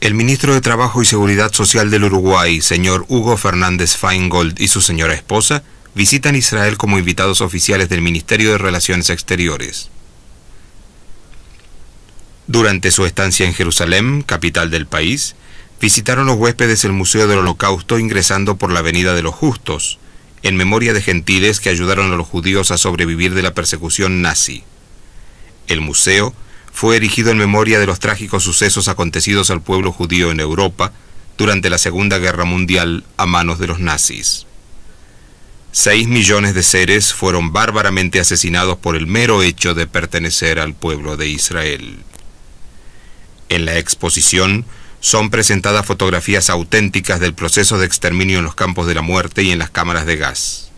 El ministro de Trabajo y Seguridad Social del Uruguay, señor Hugo Fernández Feingold, y su señora esposa visitan Israel como invitados oficiales del Ministerio de Relaciones Exteriores. Durante su estancia en Jerusalén, capital del país, visitaron los huéspedes el Museo del Holocausto ingresando por la Avenida de los Justos, en memoria de gentiles que ayudaron a los judíos a sobrevivir de la persecución nazi. El museo fue erigido en memoria de los trágicos sucesos acontecidos al pueblo judío en Europa durante la Segunda Guerra Mundial a manos de los nazis. 6 millones de seres fueron bárbaramente asesinados por el mero hecho de pertenecer al pueblo de Israel. En la exposición son presentadas fotografías auténticas del proceso de exterminio en los campos de la muerte y en las cámaras de gas.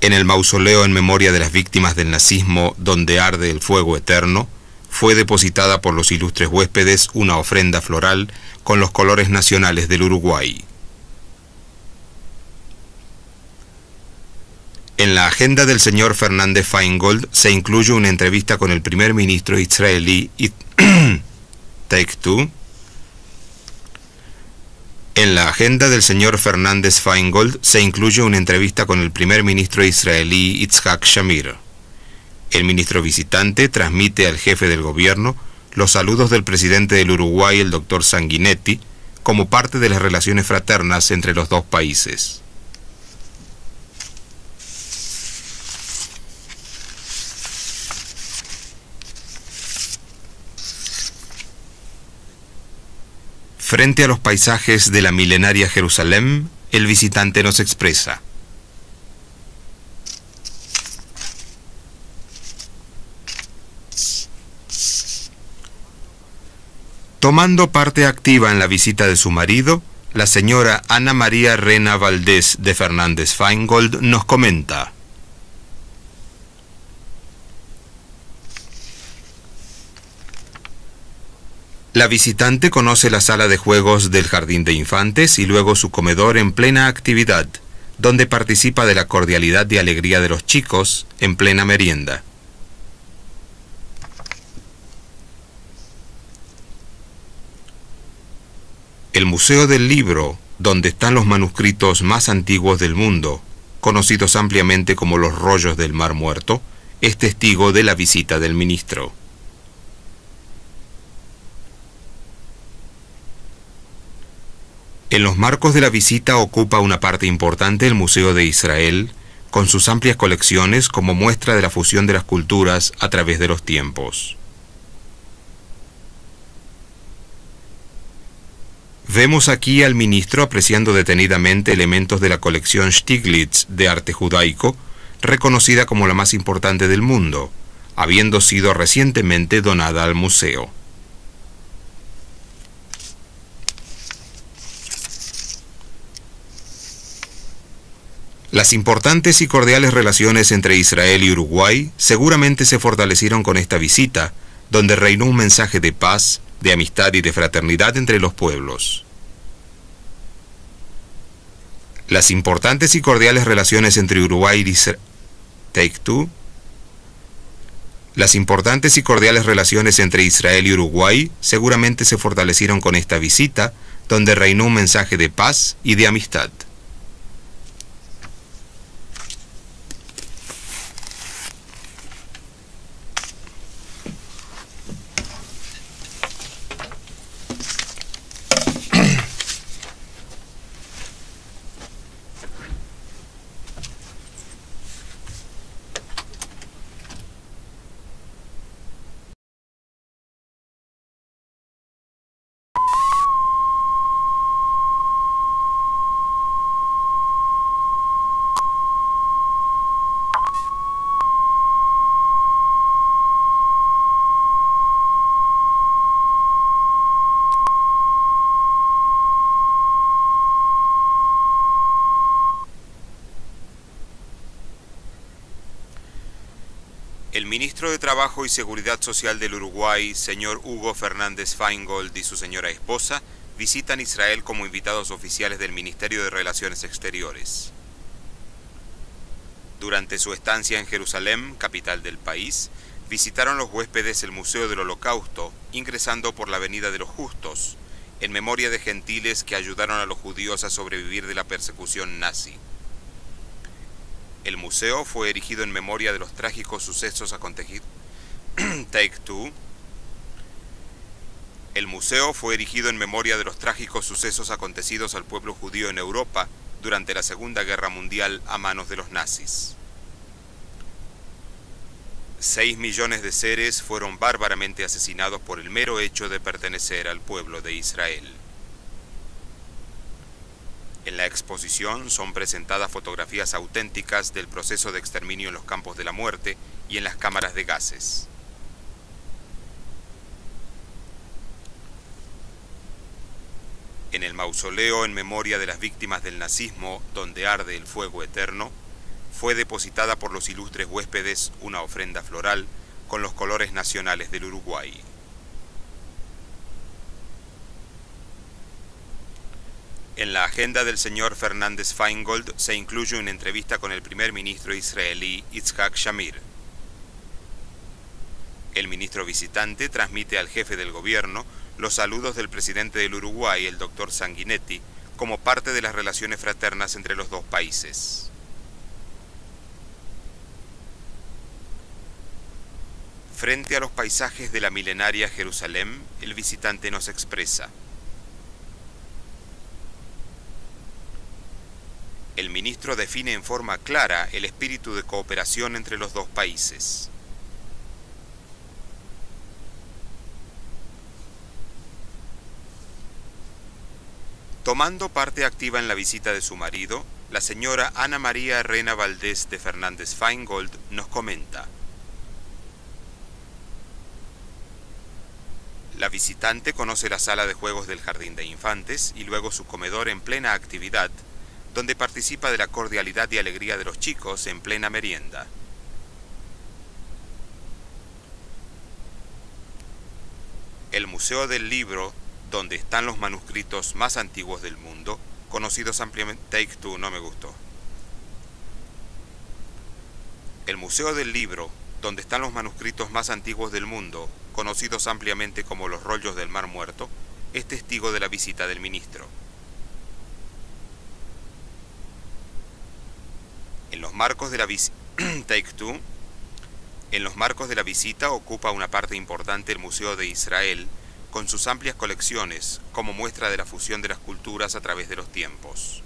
En el mausoleo en memoria de las víctimas del nazismo, donde arde el fuego eterno, fue depositada por los ilustres huéspedes una ofrenda floral con los colores nacionales del Uruguay. En la agenda del señor Fernández Feingold se incluye una entrevista con el primer ministro israelí Take Two. En la agenda del señor Fernández Feingold se incluye una entrevista con el primer ministro israelí Yitzhak Shamir. El ministro visitante transmite al jefe del gobierno los saludos del presidente del Uruguay, el doctor Sanguinetti, como parte de las relaciones fraternas entre los dos países. Frente a los paisajes de la milenaria Jerusalén, el visitante nos expresa: tomando parte activa en la visita de su marido, la señora Ana María Rena Valdés de Fernández Feingold nos comenta: la visitante conoce la sala de juegos del jardín de infantes y luego su comedor en plena actividad, donde participa de la cordialidad y alegría de los chicos en plena merienda. El Museo del Libro, donde están los manuscritos más antiguos del mundo, conocidos ampliamente como los rollos del Mar Muerto, es testigo de la visita del ministro. En los marcos de la visita ocupa una parte importante el Museo de Israel, con sus amplias colecciones como muestra de la fusión de las culturas a través de los tiempos. Vemos aquí al ministro apreciando detenidamente elementos de la colección Stieglitz de arte judaico, reconocida como la más importante del mundo, habiendo sido recientemente donada al museo. Las importantes y cordiales relaciones entre Israel y Uruguay seguramente se fortalecieron con esta visita, donde reinó un mensaje de paz, de amistad y de fraternidad entre los pueblos. Las importantes y cordiales relaciones entre Uruguay y Israel... Take two. Las importantes y cordiales relaciones entre Israel y Uruguay seguramente se fortalecieron con esta visita, donde reinó un mensaje de paz y de amistad. El ministro de Trabajo y Seguridad Social del Uruguay, señor Hugo Fernández Feingold, y su señora esposa visitan Israel como invitados oficiales del Ministerio de Relaciones Exteriores. Durante su estancia en Jerusalén, capital del país, visitaron los huéspedes el Museo del Holocausto, ingresando por la Avenida de los Justos, en memoria de gentiles que ayudaron a los judíos a sobrevivir de la persecución nazi. El museo fue erigido en memoria de los trágicos sucesos acontecidos. Take two. El museo fue erigido en memoria de los trágicos sucesos acontecidos al pueblo judío en Europa durante la Segunda Guerra Mundial a manos de los nazis. 6 millones de seres fueron bárbaramente asesinados por el mero hecho de pertenecer al pueblo de Israel. En la exposición son presentadas fotografías auténticas del proceso de exterminio en los campos de la muerte y en las cámaras de gases. En el mausoleo en memoria de las víctimas del nazismo, donde arde el fuego eterno, fue depositada por los ilustres huéspedes una ofrenda floral con los colores nacionales del Uruguay. En la agenda del señor Fernández Feingold se incluye una entrevista con el primer ministro israelí Yitzhak Shamir. El ministro visitante transmite al jefe del gobierno los saludos del presidente del Uruguay, el doctor Sanguinetti, como parte de las relaciones fraternas entre los dos países. Frente a los paisajes de la milenaria Jerusalén, el visitante nos expresa: el ministro define en forma clara el espíritu de cooperación entre los dos países. Tomando parte activa en la visita de su marido, la señora Ana María Rena Valdés de Fernández Feingold nos comenta: la visitante conoce la sala de juegos del Jardín de Infantes y luego su comedor en plena actividad, donde participa de la cordialidad y alegría de los chicos en plena merienda. El Museo del Libro, donde están los manuscritos más antiguos del mundo, conocidos ampliamente... Take two, no me gustó. El Museo del Libro, donde están los manuscritos más antiguos del mundo, conocidos ampliamente como los rollos del Mar Muerto, es testigo de la visita del ministro. En los marcos de la visita... Take two. En los marcos de la visita ocupa una parte importante el Museo de Israel, con sus amplias colecciones, como muestra de la fusión de las culturas a través de los tiempos.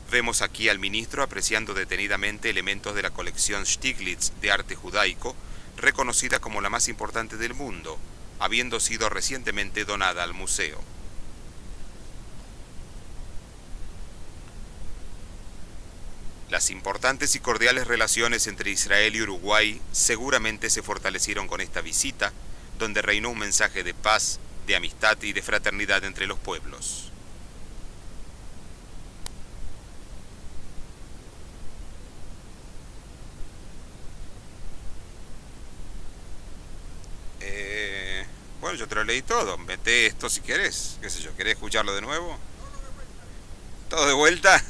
Vemos aquí al ministro apreciando detenidamente elementos de la colección Stieglitz de arte judaico, reconocida como la más importante del mundo, habiendo sido recientemente donada al museo. Las importantes y cordiales relaciones entre Israel y Uruguay seguramente se fortalecieron con esta visita, donde reinó un mensaje de paz, de amistad y de fraternidad entre los pueblos. Bueno, yo te lo leí todo. Mete esto si querés. ¿Qué sé yo? ¿Querés escucharlo de nuevo? ¿Todo de vuelta?